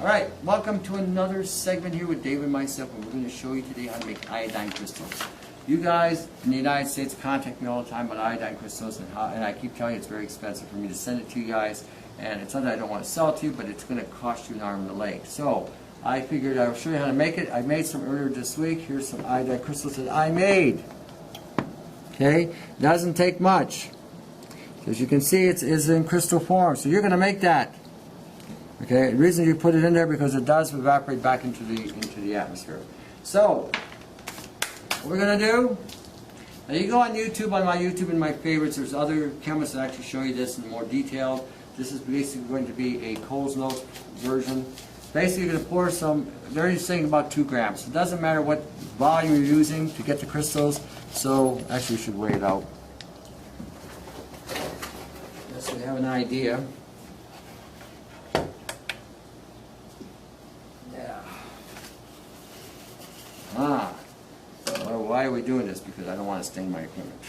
Alright, welcome to another segment here with David and myself, and we're going to show you today how to make iodine crystals. You guys in the United States contact me all the time about iodine crystals, and I keep telling you it's very expensive for me to send it to you guys, and it's something I don't want to sell to you, but it's going to cost you an arm and a leg. So, I figured I would show you how to make it. I made some earlier this week. Here's some iodine crystals that I made. Okay, doesn't take much. As you can see, it's in crystal form, so you're going to make that. Okay, the reason you put it in there because it does evaporate back into the atmosphere. So, what we're going to do, now you go on YouTube, on my YouTube and my favorites, there's other chemists that actually show you this in more detail. This is basically going to be a Cole's Notes version. Basically you're going to pour some, they're only saying about 2 grams. It doesn't matter what volume you're using to get the crystals, so actually you should weigh it out. Just so you have an idea. Well, why are we doing this? Because I don't want to stain my equipment.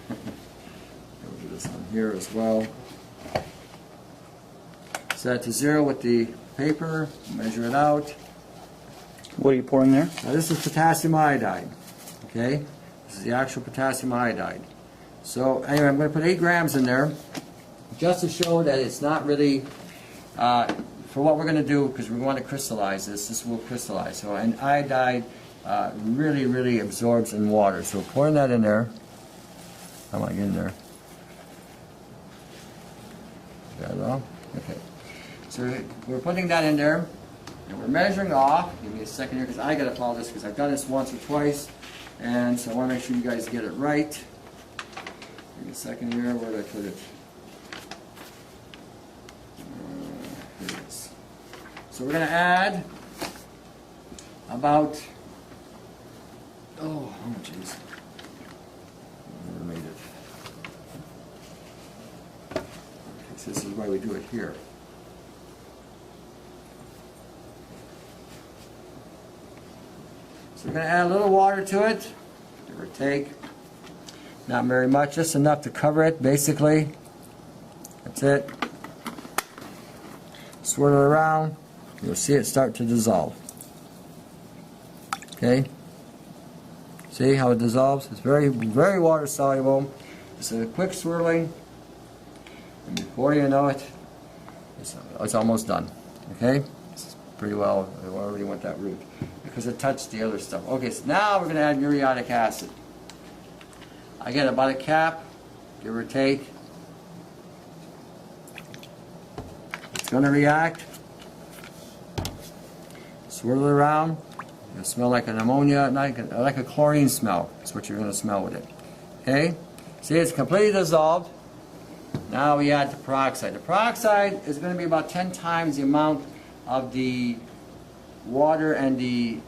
We'll do this on here as well. Set it to 0 with the paper, measure it out. What are you pouring there? Now this is potassium iodide. Okay? This is the actual potassium iodide. So anyway, I'm going to put 8 grams in there just to show that it's not really for what we're going to do, because we want to crystallize this. This will crystallize. So an iodide really absorbs in water. So pouring that in there. How am I getting there? Got it all? Okay. So we're putting that in there, and we're measuring off. Give me a second here, because I got to follow this, because I've done this once or twice, and so I want to make sure you guys get it right. Give me a second here. Where did I put it? Here it is. So we're going to add about, oh jeez, never made it. Okay, so this is why we do it here. So we're going to add a little water to it, give or take. Not very much, just enough to cover it, basically. That's it. Swirl it around. You'll see it start to dissolve. Okay? See how it dissolves? It's very water soluble. It's a quick swirling, and before you know it, it's almost done. Okay? It's pretty well, I already went that route because it touched the other stuff. Okay, so now we're going to add muriatic acid. I get about a cap, give or take. It's going to react. Swirl it around. It'll smell like an ammonia, like a chlorine smell. That's what you're going to smell with it. Okay? See, it's completely dissolved. Now we add the peroxide. The peroxide is going to be about 10 times the amount of the water and the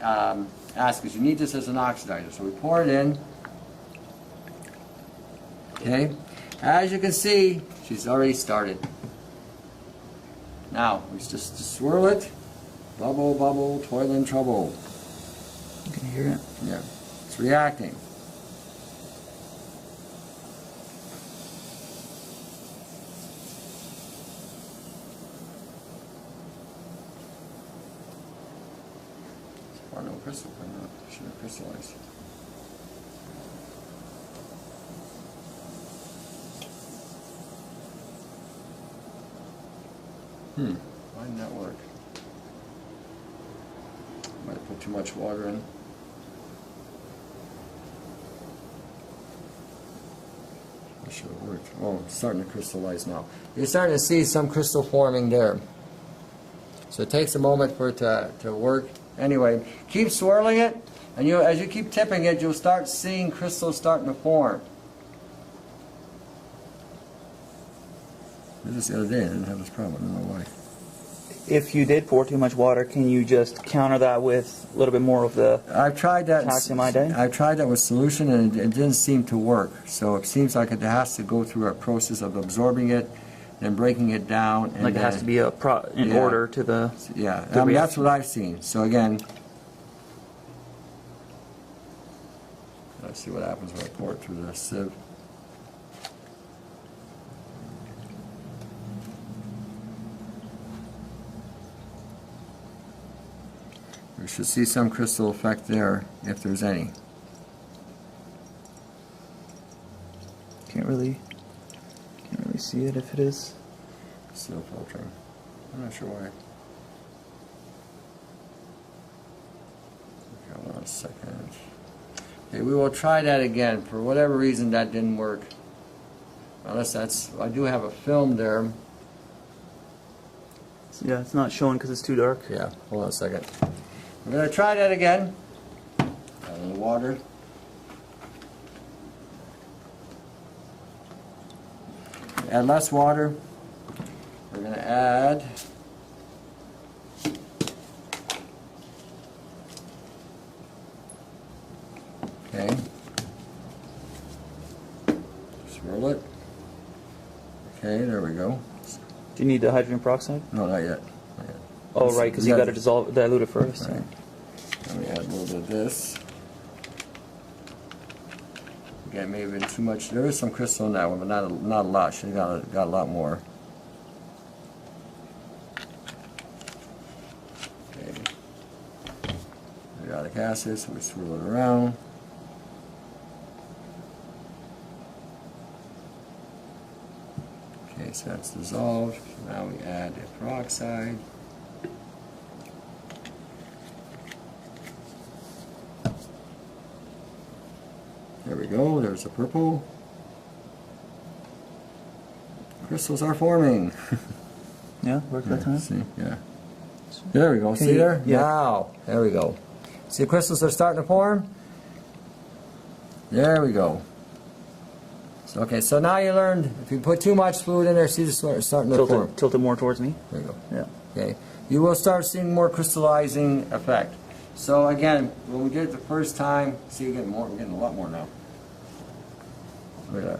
acid, because you need this as an oxidizer. So we pour it in. Okay? As you can see, she's already started. Now, we just swirl it. Bubble, bubble, toil and trouble. You can hear it? Yeah. It's reacting. Or no crystal, why not? Should have crystallized. Why didn't that work? Might have put too much water in. That should have worked. Oh, it's starting to crystallize now. You're starting to see some crystal forming there. So it takes a moment for it to work. Anyway, keep swirling it, and as you keep tipping it, you'll start seeing crystals starting to form. I did this the other day, I didn't have this problem, I don't know why. If you did pour too much water, can you just counter that with a little bit more of the I've tried that. potassium iodide? I've tried that with solution, and it didn't seem to work. So it seems like it has to go through a process of absorbing it, and breaking it down. And like it has to be in order to the. Yeah, I mean, that's what I've seen. So again, let's see what happens when I pour it through the sieve. We should see some crystal effect there, if there's any. Can't really see it if it is. Still filtering. I'm not sure why. Okay, hold on a second. Okay, we will try that again. For whatever reason, that didn't work. Unless that's, I do have a film there. Yeah, it's not showing because it's too dark. Yeah, hold on a second. We're going to try that again. Add a little water. Add less water. We're going to add okay. Swirl it. Okay, there we go. Do you need the hydrogen peroxide? No, not yet. Not yet. Oh, right, because you got to dilute it first. Right. Let me add a little bit of this. Again, maybe a bit too much. There is some crystal in that one, but not a lot. Should have got a lot more. Okay. Periodic acid, so we swirl it around. Okay, so that's dissolved. Now we add the peroxide. There we go, there's the purple. Crystals are forming. Yeah, work that time. See, yeah. There we go, see there? Yeah. Now, there we go. See the crystals are starting to form? There we go. So, okay, so now you learned, if you put too much fluid in there, see it's starting to form. Tilt it more towards me. There you go. Yeah. Okay, you will start seeing more crystallizing effect. So again, when we did it the first time, see, we're getting a lot more now. Look at that.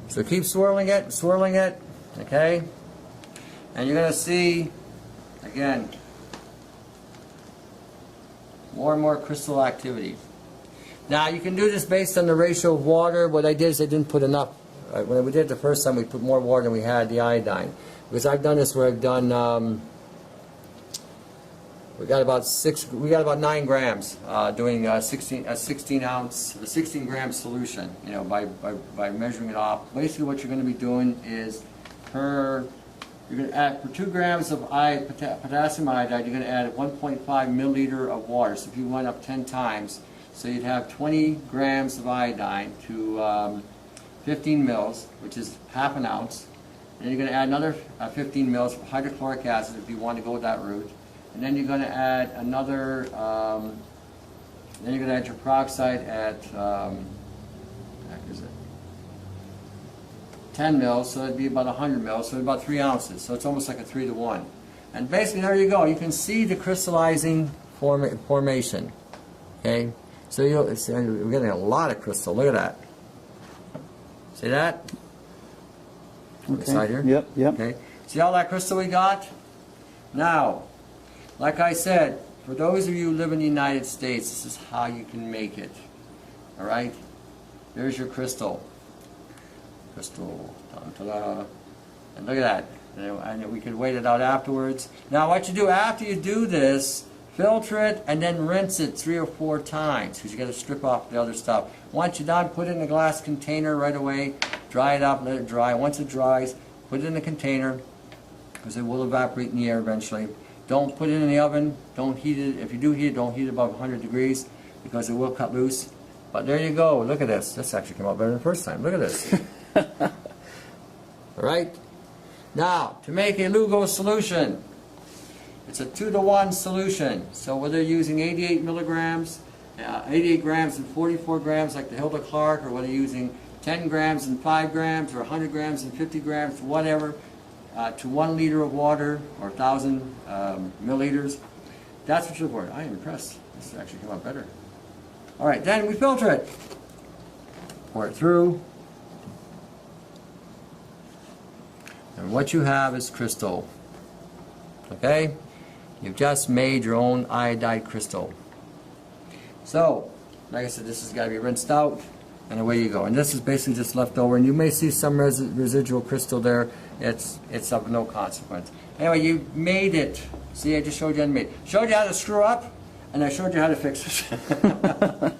So keep swirling it, okay? And you're going to see, again, more and more crystal activity. Now you can do this based on the ratio of water. What I did is I didn't put enough. When we did it the first time, we put more water than we had the iodine. Because I've done this where I've done, we got about 9 grams doing a 16 gram solution. You know, by measuring it off. Basically, what you're going to be doing is you're going to add for 2 grams of potassium iodide, you're going to add 1.5 milliliter of water. So if you went up 10 times, so you'd have 20 grams of iodine to 15 mils, which is half an ounce. And you're going to add another 15 mils of hydrochloric acid if you want to go that route. And then you're going to add another, then you're going to add your peroxide at, what the heck is it? 10 mils, so it'd be about 100 mils, so about 3 ounces. So it's almost like a 3 to 1. And basically, there you go. You can see the crystallizing formation. Okay? So we're getting a lot of crystal. Look at that. See that? On the side here? Yep, yep. Okay. See all that crystal we got? Now, like I said, for those of you who live in the United States, this is how you can make it. All right? There's your crystal. Crystal. Ta-da. And look at that. And we can wait it out afterwards. Now, what you do after you do this, filter it and then rinse it 3 or 4 times because you got to strip off the other stuff. Once you're done, put it in a glass container right away. Dry it up, let it dry. Once it dries, put it in the container because it will evaporate in the air eventually. Don't put it in the oven. Don't heat it. If you do heat it, don't heat it above 100 degrees because it will cut loose. But there you go. Look at this. This actually came out better than the first time. Look at this. All right? Now, to make a Lugo solution, it's a 2 to 1 solution. So whether you're using 88 milligrams, 88 grams and 44 grams like the Hilda Clark, or whether you're using 10 grams and 5 grams, or 100 grams and 50 grams, whatever, to 1 liter of water, or 1,000 milliliters, that's what you're for. I am impressed. This actually came out better. All right, then we filter it. Pour it through. And what you have is crystal. Okay? You've just made your own iodide crystal. So, like I said, this has got to be rinsed out, and away you go. And this is basically just left over, and you may see some residual crystal there. it's of no consequence. Anyway, you made it. See, I just showed you how to make it. Showed you how to screw up, and I showed you how to fix it.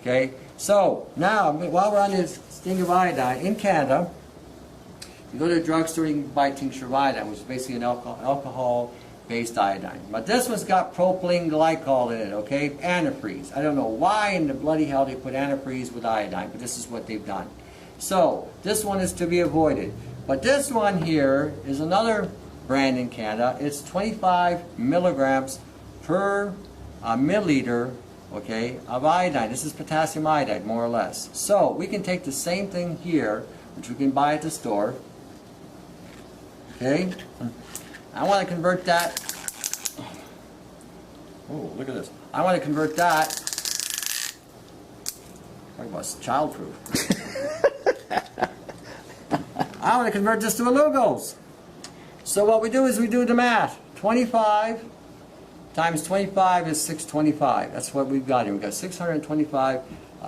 Okay, so now, while we're on this thing of iodine, in Canada, you go to a drugstore, you can buy tincture of iodine, which is basically an alcohol-based iodine. But this one's got propylene glycol in it, okay? Antifreeze. I don't know why in the bloody hell they put antifreeze with iodine, but this is what they've done. So, this one is to be avoided. But this one here is another brand in Canada. It's 25 milligrams per milliliter, okay, of iodine. This is potassium iodide, more or less. So, we can take the same thing here, which we can buy at the store. Okay, I want to convert that. Oh, look at this. I want to convert that. Talk about childproof. I want to convert this to a Lugos. So what we do is we do the math. 25 times 25 is 625. That's what we've got here. We've got 625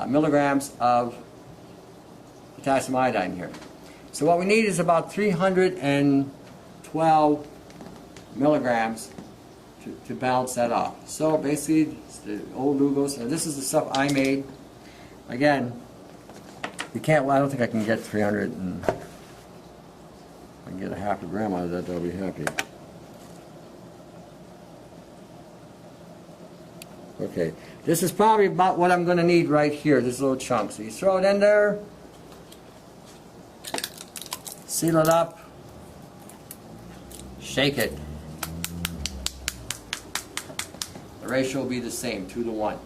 milligrams of potassium iodine here. So what we need is about 312 milligrams to balance that off. So basically, it's the old Lugos, and this is the stuff I made. Again, you can't. Well, I don't think I can get 300, and I can get a half a gram out of that. That'll be happy. Okay, this is probably about what I'm going to need right here. This little chunk. So you throw it in there. Seal it up, shake it. The ratio will be the same, 2 to 1.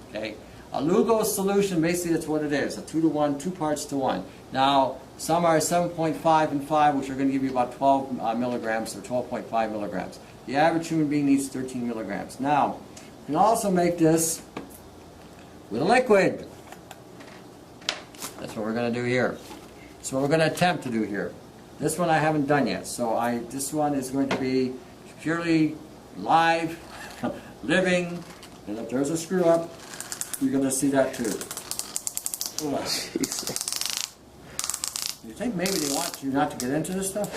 Okay? A Lugos solution, basically that's what it is, a 2 to 1, 2 parts to 1. Now, some are 7.5 and 5, which are going to give you about 12 milligrams or 12.5 milligrams. The average human being needs 13 milligrams. Now, you can also make this with a liquid. That's what we're going to do here. So what we're going to attempt to do here. This one I haven't done yet. So this one is going to be purely live, living, and if there's a screw up, you're going to see that too. You think maybe they want you not to get into this stuff?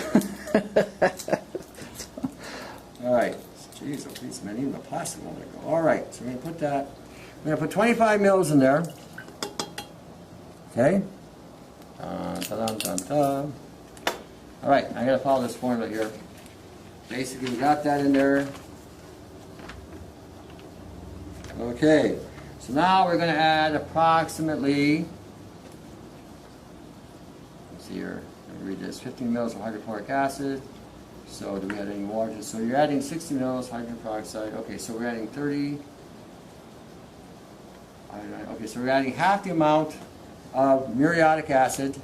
Alright. Jeez, oh please, man, even the plastic won't let go. Alright, so we're going to put that. We're going to put 25 mils in there. Okay? Alright, I'm going to follow this formula here. Basically, we got that in there. Okay, so now we're going to add approximately, let's see here, let me read this, 15 mils of hydrochloric acid. So do we add any water? So you're adding 60 mils hydrogen peroxide. Okay, so we're adding 30. Okay, so we're adding half the amount of muriatic acid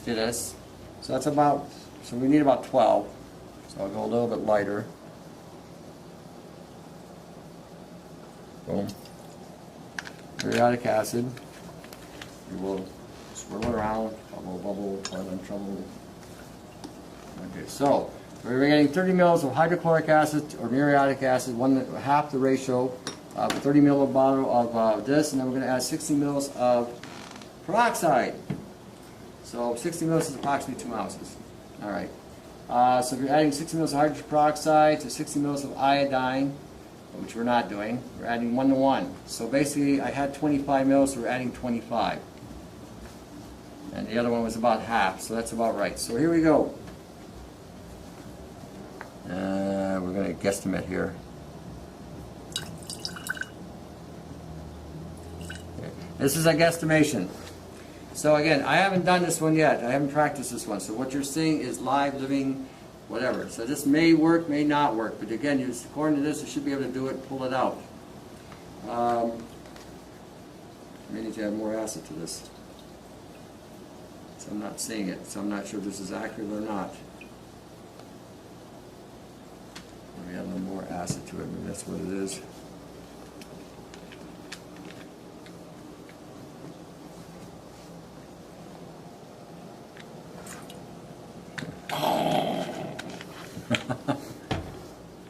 to this. So that's about, so we need about 12. So I'll go a little bit lighter. Boom. Muriatic acid. We will swirl it around. Bubble, bubble, trouble. Okay, so we're getting 30 mils of hydrochloric acid or muriatic acid, half the ratio of a 30 ml bottle of this, and then we're going to add 60 mils of peroxide. So 60 mils is approximately 2 ounces. All right. So if you're adding 60 mils of hydrogen peroxide to 60 mils of iodine, which we're not doing, we're adding 1 to 1. So basically, I had 25 mils, so we're adding 25. And the other one was about half, so that's about right. So here we go. We're going to guesstimate here. Okay. This is a guesstimation. So again, I haven't done this one yet. I haven't practiced this one. So what you're seeing is live, living, whatever. So this may work, may not work. But again, according to this, you should be able to do it, pull it out. May need to add more acid to this. So I'm not seeing it. So I'm not sure if this is accurate or not. Maybe add a little more acid to it. Maybe that's what it is.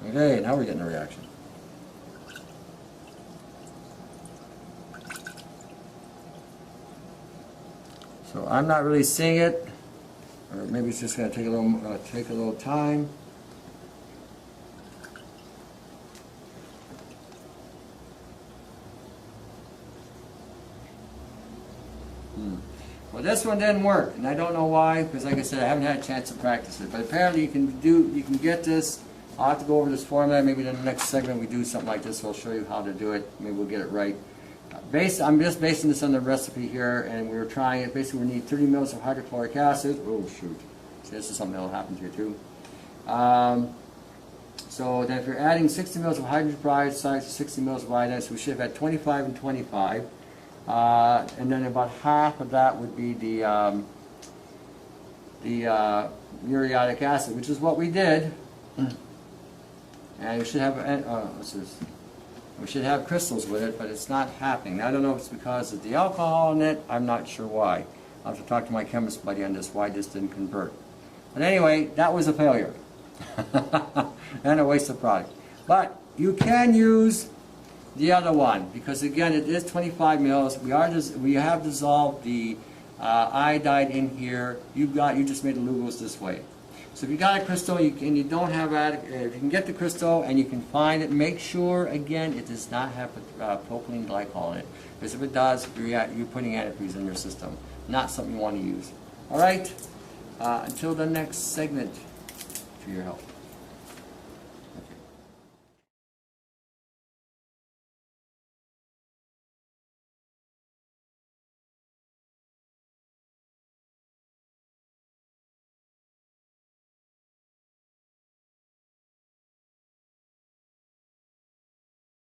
Okay, now we're getting a reaction. So I'm not really seeing it. or maybe it's just going to take a little time. Well, this one didn't work, and I don't know why, because like I said, I haven't had a chance to practice it. But apparently, you can get this. I'll have to go over this formula. Maybe in the next segment we do something like this. So I'll show you how to do it. Maybe we'll get it right. I'm just basing this on the recipe here, and we were trying it. Basically, we need 30 mils of hydrochloric acid. Oh shoot! See, this is something that will happen here too. So then, if you're adding 60 mils of hydrogen peroxide to 60 mils of iodine, so we should have had 25 and 25. And then about half of that would be the muriatic acid, which is what we did. And we should have we should have crystals with it, but it's not happening. I don't know if it's because of the alcohol in it. I'm not sure why. I'll have to talk to my chemist buddy on this, why this didn't convert. But anyway, that was a failure. And a waste of product. But you can use the other one, because again, it is 25 mils. We have dissolved the iodide in here. You just made the Lugos this way. So if you got a crystal and you don't have if you can get the crystal and you can find it, make sure again it does not have propylene glycol in it. Because if it does, you're putting antifreeze in your system. Not something you want to use. All right. Until the next segment. For your help.